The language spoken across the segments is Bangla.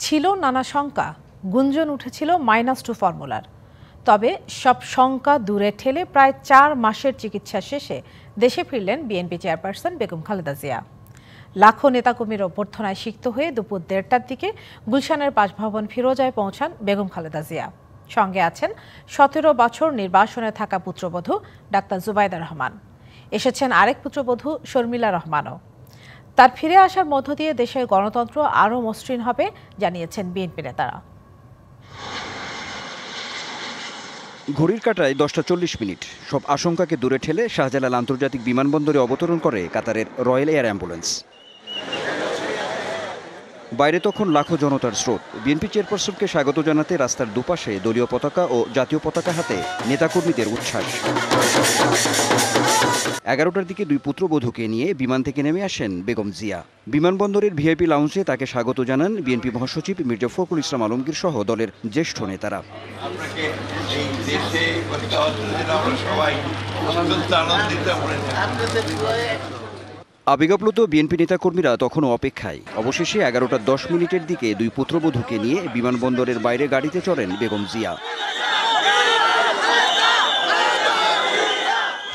ছিল নানা শঙ্কা, গুঞ্জন উঠেছিল -2 ফর্মুলার। তবে সব শঙ্কা দূরে ঠেলে প্রায় 4 মাসের চিকিৎসা শেষে দেশে ফিরলেন বিএনপি চেয়ারপারসন বেগম খালেদা জিয়া। লাখো নেতাকর্মীর অভ্যর্থনায় সিক্ত হয়ে দুপুর 1:30টার দিকে গুলশানের বাসভবন ফিরোজায় পৌঁছান বেগম খালেদা জিয়া। সঙ্গে আছেন 17 বছর নির্বাসনে থাকা পুত্রবধূ ডাক্তার জুবাইদা রহমান। এসেছেন আরেক পুত্রবধূ শর্মিলা রহমানও। তার ফিরে আসার মধ্য দিয়ে দেশের গণতন্ত্র আরও মসৃণ হবে জানিয়েছেন বিএনপি নেতারা। ঘড়ির কাঁটায় 10:40। সব আশঙ্কাকে দূরে ঠেলে শাহজালাল আন্তর্জাতিক বিমানবন্দরে অবতরণ করে কাতারের রয়্যাল এয়ার অ্যাম্বুলেন্স। বাইরে তখন লাখো জনতার স্রোত। বিএনপি চেয়ারপারসনকে স্বাগত জানাতে রাস্তার দুপাশে দলীয় পতাকা ও জাতীয় পতাকা হাতে নেতাকর্মীদের উচ্ছ্বাস। 11টার দিকে 2 পুত্রবধূকে নিয়ে বিমান থেকে নেমে আসেন বেগম জিয়া। বিমানবন্দরের ভিআইপি লাউঞ্জে তাকে স্বাগত জানান বিএনপি মহাসচিব মির্জা ফখরুল ইসলাম আলমগীর সহ দলের জ্যেষ্ঠ নেতারা। আবেগাপ্লুত বিএনপি নেতাকর্মীরা তখনও অপেক্ষায়। অবশেষে 11:10 দিকে 2 পুত্রবধূকে নিয়ে বিমানবন্দরের বাইরে গাড়িতে চড়েন বেগম জিয়া।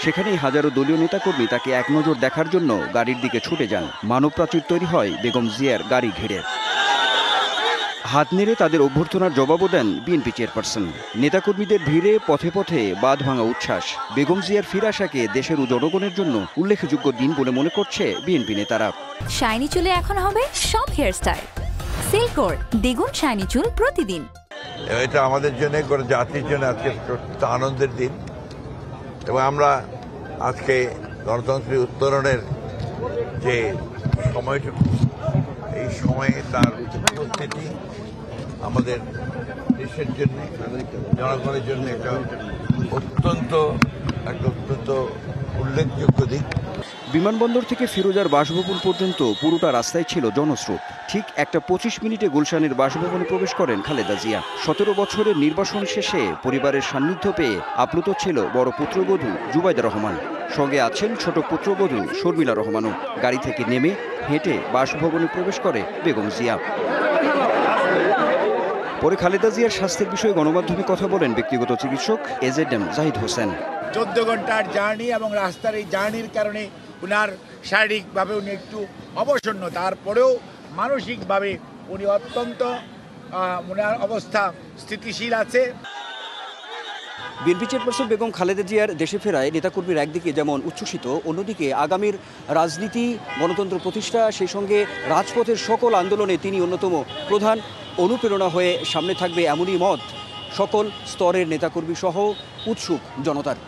সেখানেই হাজারো দলীয় নেতাকর্মী তাকে এক নজর দেখার জন্য গাড়ির দিকে ছুটে যান। মানব প্রাচীর তৈরি হয় বেগম জিয়ার গাড়ি ঘিরে। হাত নেড়ে তাদের অভ্যর্থনার জবাবও দেন বিএনপি চেয়ারপারসন। নেতাকর্মীদের ভিড়ে পথে পথে বাঁধ ভাঙা উচ্ছ্বাস। বেগম জিয়ার ফিরে আসাকে দেশের ও জনগণের জন্য উল্লেখযোগ্য দিন বলে মনে করছে বিএনপি নেতারা। শাইনি চুলে এখন হবে সব হেয়ারস্টাইল। সিল্কোর দ্বিগুণ শাইনি চুল প্রতিদিন। এটা আমাদের জন্য, গোটা জাতির জন্য আজকে আনন্দের দিন এবং আমরা আজকে গণতন্ত্রের উত্তরণের যে সময়টুকু, এই সময়ে তার উপস্থিতি আমাদের দেশের জন্য, জনগণের জন্য একটা অত্যন্ত উল্লেখযোগ্য দিক। বিমানবন্দর থেকে ফিরোজার বাসভবন পর্যন্ত পুরোটা রাস্তায় ছিল জনস্রোত। ঠিক 1:25 গুলশানের বাসভবনে প্রবেশ করেন খালেদা জিয়া। 17 বছরের নির্বাসন শেষে পরিবারের সান্নিধ্য পেয়ে আপ্লুত ছিল বড় পুত্রবধূ জুবাইদা রহমান। সঙ্গে আছেন ছোট পুত্রবধূ শর্মিলা রহমানও। গাড়ি থেকে নেমে হেঁটে বাসভবনে প্রবেশ করে বেগম জিয়া। পরে খালেদা জিয়ার স্বাস্থ্যের বিষয়ে গণমাধ্যমে কথা বলেন ব্যক্তিগত চিকিৎসক এজেডএম জাহিদ হোসেন। 14 ঘন্টার জার্নি এবং রাস্তার এই জার্নির কারণে উনার শারীরিকভাবে উনি একটু অবসন্ন, তারপরেও মানসিকভাবে উনি অত্যন্ত উনার অবস্থা স্থিতিশীল আছে। বিএনপি চেয়ারপারসন বেগম খালেদা জিয়ার দেশে ফেরায় নেতাকর্মীর একদিকে যেমন উচ্ছ্বসিত, অন্যদিকে আগামীর রাজনীতি, গণতন্ত্র প্রতিষ্ঠা, সেই সঙ্গে রাজপথের সকল আন্দোলনে তিনি অন্যতম প্রধান অনুপ্রেরণা হয়ে সামনে থাকবে এমনই মত সকল স্তরের নেতাকর্মী সহ উৎসুক জনতার।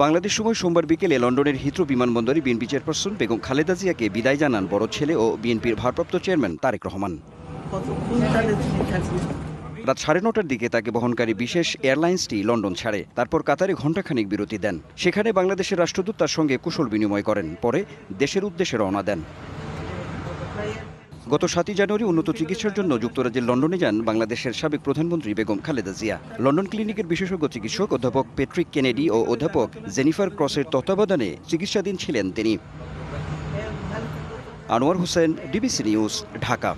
বাংলাদেশ সময় সোমবার বিকেলে লন্ডনের হিথ্রো বিমানবন্দরে বিএনপি চেয়ারপারসন বেগম খালেদা জিয়াকে বিদায় জানান বড় ছেলে ও বিএনপির ভারপ্রাপ্ত চেয়ারম্যান তারেক রহমান। রাত 9:30টার দিকে তাকে বহনকারী বিশেষ এয়ারলাইন্সটি লন্ডন ছাড়ে। তারপর কাতারে ঘণ্টাখানিক বিরতি দেন। সেখানে বাংলাদেশের রাষ্ট্রদূত তার সঙ্গে কুশল বিনিময় করেন। পরে দেশের উদ্দেশ্যে রওনা দেন। গত 7 জানুয়ারি উন্নত চিকিৎসার জন্য যুক্তরাজ্যের লন্ডনে যান বাংলাদেশের সাবেক প্রধানমন্ত্রী বেগম খালেদা জিয়া। লন্ডন ক্লিনিকের বিশেষজ্ঞ চিকিৎসক অধ্যাপক প্যাট্রিক কেনেডি ও অধ্যাপক জেনিফার ক্রসের তত্ত্বাবধানে চিকিৎসাধীন ছিলেন তিনি। Anwar Hossain, DBC news, Dhaka.